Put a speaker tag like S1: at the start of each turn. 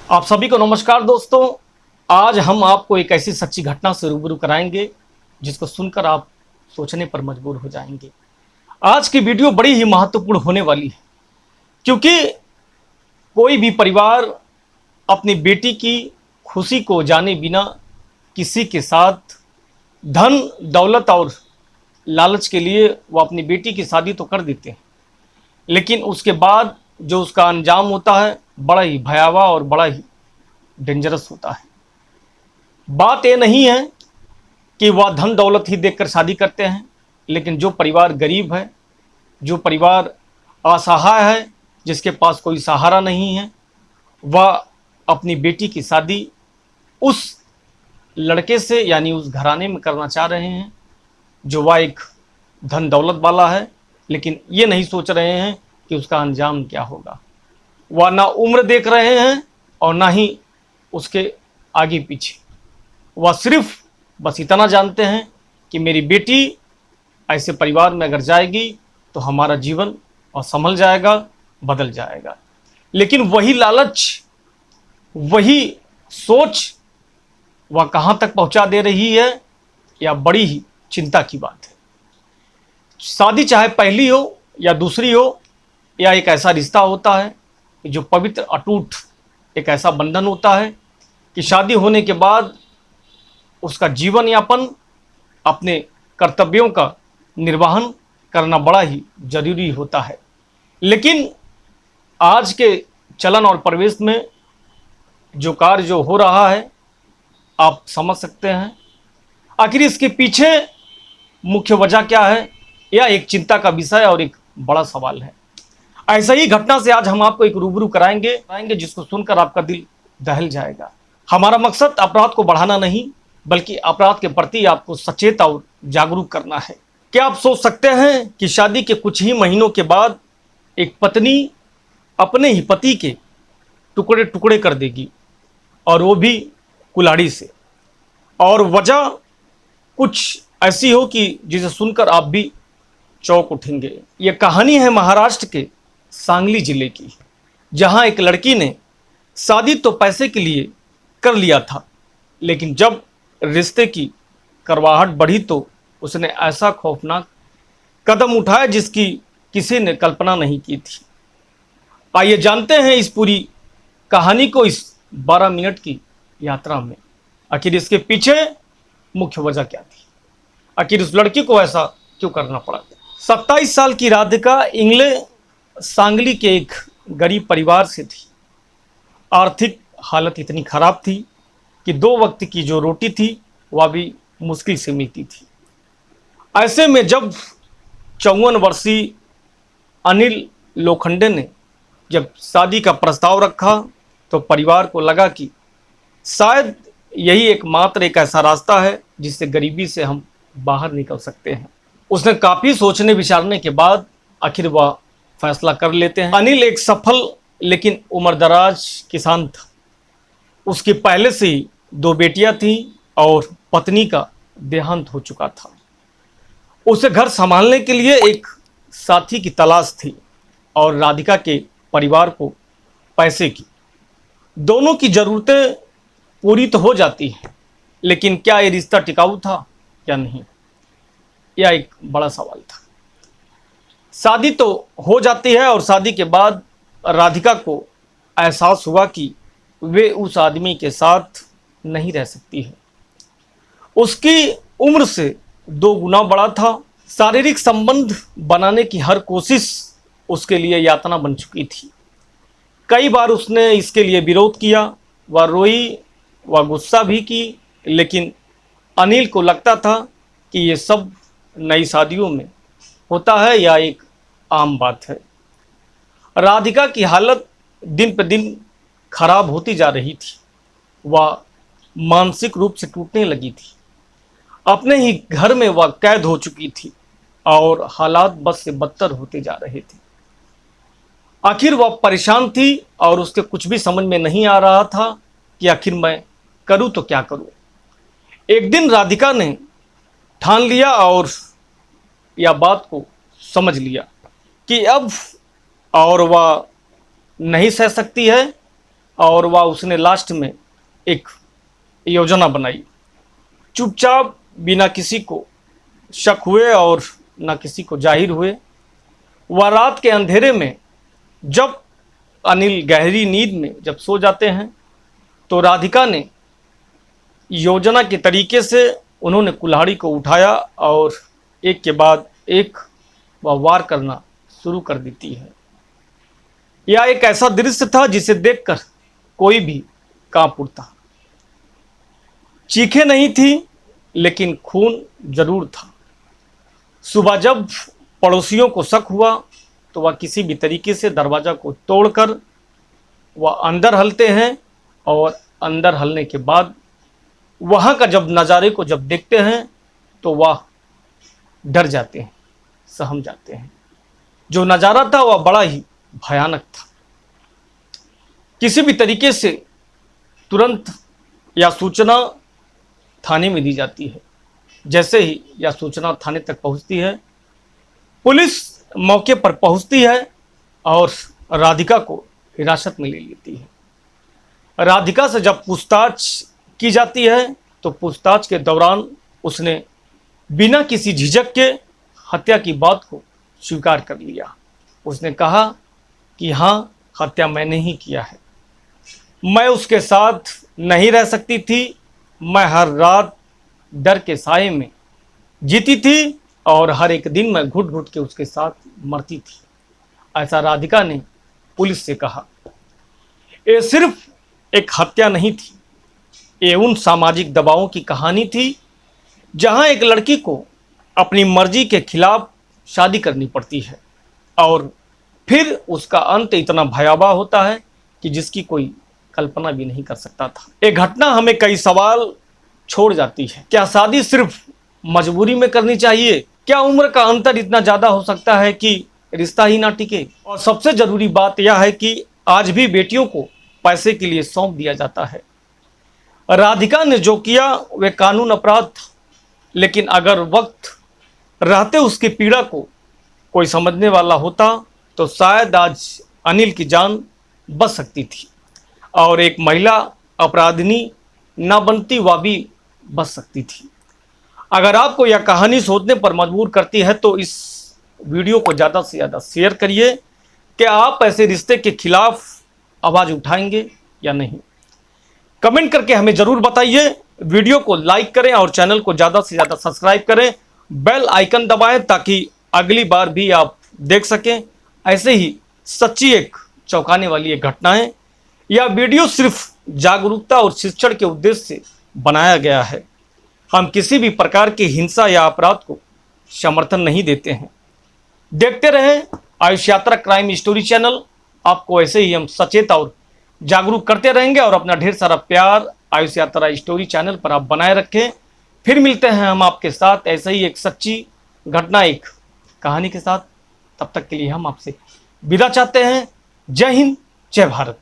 S1: आप सभी को नमस्कार दोस्तों। आज हम आपको एक ऐसी सच्ची घटना से रूबरू कराएंगे जिसको सुनकर आप सोचने पर मजबूर हो जाएंगे। आज की वीडियो बड़ी ही महत्वपूर्ण होने वाली है, क्योंकि कोई भी परिवार अपनी बेटी की खुशी को जाने बिना किसी के साथ धन दौलत और लालच के लिए वो अपनी बेटी की शादी तो कर देते हैं, लेकिन उसके बाद जो उसका अंजाम होता है बड़ा ही भयावह और बड़ा ही डेंजरस होता है। बात ये नहीं है कि वह धन दौलत ही देखकर शादी करते हैं, लेकिन जो परिवार गरीब है, जो परिवार असहाय है, जिसके पास कोई सहारा नहीं है, वह अपनी बेटी की शादी उस लड़के से यानी उस घराने में करना चाह रहे हैं जो वह एक धन दौलत वाला है, लेकिन ये नहीं सोच रहे हैं कि उसका अंजाम क्या होगा। वह ना उम्र देख रहे हैं और ना ही उसके आगे पीछे। वह सिर्फ बस इतना जानते हैं कि मेरी बेटी ऐसे परिवार में अगर जाएगी तो हमारा जीवन और संभल जाएगा, बदल जाएगा। लेकिन वही लालच, वही सोच वह कहाँ तक पहुँचा दे रही है, या बड़ी ही चिंता की बात है। शादी चाहे पहली हो या दूसरी हो, या एक ऐसा रिश्ता होता है जो पवित्र अटूट एक ऐसा बंधन होता है कि शादी होने के बाद उसका जीवन यापन, अपने कर्तव्यों का निर्वहन करना बड़ा ही जरूरी होता है। लेकिन आज के चलन और परिवेश में जो कार्य जो हो रहा है, आप समझ सकते हैं। आखिर इसके पीछे मुख्य वजह क्या है, यह एक चिंता का विषय और एक बड़ा सवाल है। ऐसा ही घटना से आज हम आपको एक रूबरू कराएंगे जिसको सुनकर आपका दिल दहल जाएगा। हमारा मकसद अपराध को बढ़ाना नहीं, बल्कि अपराध के प्रति आपको सचेत और जागरूक करना है। क्या आप सोच सकते हैं कि शादी के कुछ ही महीनों के बाद एक पत्नी अपने ही पति के टुकड़े टुकड़े कर देगी, और वो भी कुल्हाड़ी से, और वजह कुछ ऐसी हो कि जिसे सुनकर आप भी चौंक उठेंगे। ये कहानी है महाराष्ट्र के सांगली जिले की, जहां एक लड़की ने शादी तो पैसे के लिए कर लिया था, लेकिन जब रिश्ते की करवाहट बढ़ी तो उसने ऐसा खौफनाक कदम उठाया जिसकी किसी ने कल्पना नहीं की थी। आइए जानते हैं इस पूरी कहानी को इस 12 मिनट की यात्रा में। आखिर इसके पीछे मुख्य वजह क्या थी, आखिर उस लड़की को ऐसा क्यों करना पड़ा। 27 साल की राधिका इंगले सांगली के एक गरीब परिवार से थी। आर्थिक हालत इतनी खराब थी कि 2 वक्त की जो रोटी थी वह भी मुश्किल से मिलती थी। ऐसे में जब 54 वर्षीय अनिल लोखंडे ने जब शादी का प्रस्ताव रखा तो परिवार को लगा कि शायद यही एकमात्र एक ऐसा रास्ता है जिससे गरीबी से हम बाहर निकल सकते हैं। उसने काफ़ी सोचने विचारने के बाद आखिर वह फैसला कर लेते हैं। अनिल एक सफल लेकिन उम्रदराज किसान था। उसकी पहले से ही 2 बेटियां थीं और पत्नी का देहांत हो चुका था। उसे घर संभालने के लिए एक साथी की तलाश थी और राधिका के परिवार को पैसे की। दोनों की ज़रूरतें पूरी तो हो जाती हैं, लेकिन क्या ये रिश्ता टिकाऊ था या नहीं, यह एक बड़ा सवाल था। शादी तो हो जाती है और शादी के बाद राधिका को एहसास हुआ कि वे उस आदमी के साथ नहीं रह सकती है। उसकी उम्र से 2 गुना बड़ा था। शारीरिक संबंध बनाने की हर कोशिश उसके लिए यातना बन चुकी थी। कई बार उसने इसके लिए विरोध किया, वह रोई, वह गुस्सा भी की, लेकिन अनिल को लगता था कि ये सब नई शादियों में होता है या एक आम बात है। राधिका की हालत दिन पर दिन खराब होती जा रही थी। वह मानसिक रूप से टूटने लगी थी। अपने ही घर में वह कैद हो चुकी थी और हालात बद से बदतर होते जा रहे थे। आखिर वह परेशान थी और उसके कुछ भी समझ में नहीं आ रहा था कि आखिर मैं करूं तो क्या करूं। एक दिन राधिका ने ठान लिया और यह बात को समझ लिया कि अब और वह नहीं सह सकती है और वह उसने लास्ट में एक योजना बनाई। चुपचाप बिना किसी को शक हुए और न किसी को जाहिर हुए वह रात के अंधेरे में जब अनिल गहरी नींद में जब सो जाते हैं तो राधिका ने योजना के तरीके से उन्होंने कुल्हाड़ी को उठाया और एक के बाद एक वह वार करना शुरू कर देती है। यह एक ऐसा दृश्य था जिसे देखकर कोई भी कांप उठता। चीखें नहीं थी लेकिन खून जरूर था। सुबह जब पड़ोसियों को शक हुआ तो वह किसी भी तरीके से दरवाज़ा को तोड़कर वह अंदर हलते हैं और अंदर हलने के बाद वहाँ का जब नज़ारे को जब देखते हैं तो वह डर जाते हैं, सहम जाते हैं। जो नज़ारा था वह बड़ा ही भयानक था। किसी भी तरीके से तुरंत यह सूचना थाने में दी जाती है। जैसे ही यह सूचना थाने तक पहुंचती है, पुलिस मौके पर पहुंचती है और राधिका को हिरासत में ले लेती है। राधिका से जब पूछताछ की जाती है तो पूछताछ के दौरान उसने बिना किसी झिझक के हत्या की बात को स्वीकार कर लिया। उसने कहा कि हाँ, हत्या मैंने ही किया है। मैं उसके साथ नहीं रह सकती थी। मैं हर रात डर के साए में जीती थी और हर एक दिन मैं घुट घुट के उसके साथ मरती थी। ऐसा राधिका ने पुलिस से कहा। ये सिर्फ एक हत्या नहीं थी, ये उन सामाजिक दबावों की कहानी थी जहां एक लड़की को अपनी मर्जी के खिलाफ शादी करनी पड़ती है और फिर उसका अंत इतना भयावह होता है कि जिसकी कोई कल्पना भी नहीं कर सकता था। ये घटना हमें कई सवाल छोड़ जाती है। क्या शादी सिर्फ मजबूरी में करनी चाहिए? क्या उम्र का अंतर इतना ज़्यादा हो सकता है कि रिश्ता ही ना टिके? और सबसे ज़रूरी बात यह है कि आज भी बेटियों को पैसे के लिए सौंप दिया जाता है। राधिका ने जो किया वह कानून अपराध था, लेकिन अगर वक्त रहते उसकी पीड़ा को कोई समझने वाला होता तो शायद आज अनिल की जान बच सकती थी और एक महिला अपराधिनी न बनती, वह भी बच सकती थी। अगर आपको यह कहानी सोचने पर मजबूर करती है तो इस वीडियो को ज़्यादा से ज़्यादा शेयर करिए। क्या आप ऐसे रिश्ते के खिलाफ आवाज़ उठाएंगे या नहीं? कमेंट करके हमें ज़रूर बताइए। वीडियो को लाइक करें और चैनल को ज़्यादा से ज़्यादा सब्सक्राइब करें। बेल आइकन दबाएं ताकि अगली बार भी आप देख सकें ऐसे ही सच्ची एक चौंकाने वाली एक घटनाएं। यह वीडियो सिर्फ जागरूकता और शिक्षण के उद्देश्य से बनाया गया है। हम किसी भी प्रकार की हिंसा या अपराध को समर्थन नहीं देते हैं। देखते रहें आयुष यात्रा क्राइम स्टोरी चैनल। आपको ऐसे ही हम सचेत और जागरूक करते रहेंगे और अपना ढेर सारा प्यार आयुष यात्रा स्टोरी चैनल पर आप बनाए रखें। फिर मिलते हैं हम आपके साथ ऐसे ही एक सच्ची घटना, एक कहानी के साथ। तब तक के लिए हम आपसे विदा चाहते हैं। जय हिंद, जय भारत।